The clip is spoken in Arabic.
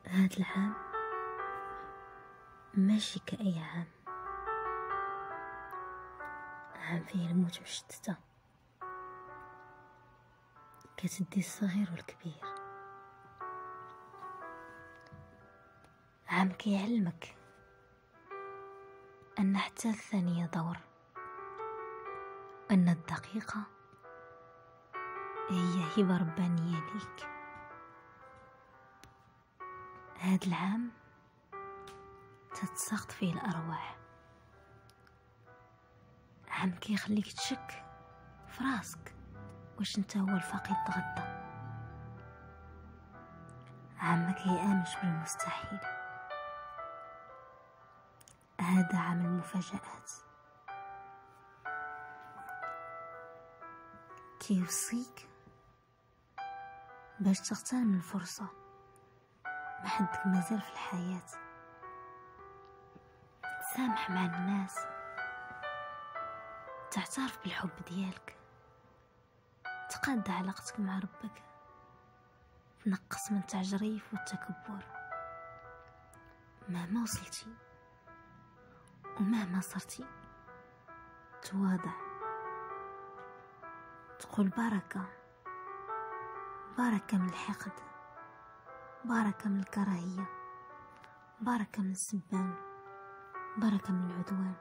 هذا العام ماشي كأي عام، عام فيه الموت مشتتة كتدي الصغير والكبير، عام كيعلمك أن حتى الثانية دور، أن الدقيقة هي هبة ربانية ليك. هاد العام تتساقط فيه الأرواح، عام كيخليك تشك في راسك واش انت هو الفقيد تغدى، عام ما كيآمنش بالمستحيل. هذا عام المفاجآت، كيوصيك باش تغتنم الفرصة محدك مازال في الحياة، تسامح مع الناس، تعترف بالحب ديالك، تقاد علاقتك مع ربك، تنقص من التعجريف والتكبر. مهما وصلتي ومهما صرتي تواضع، تقول بركة، بركة من الحقد، بركة من الكراهية، بركة من السبان، بركة من العدوان.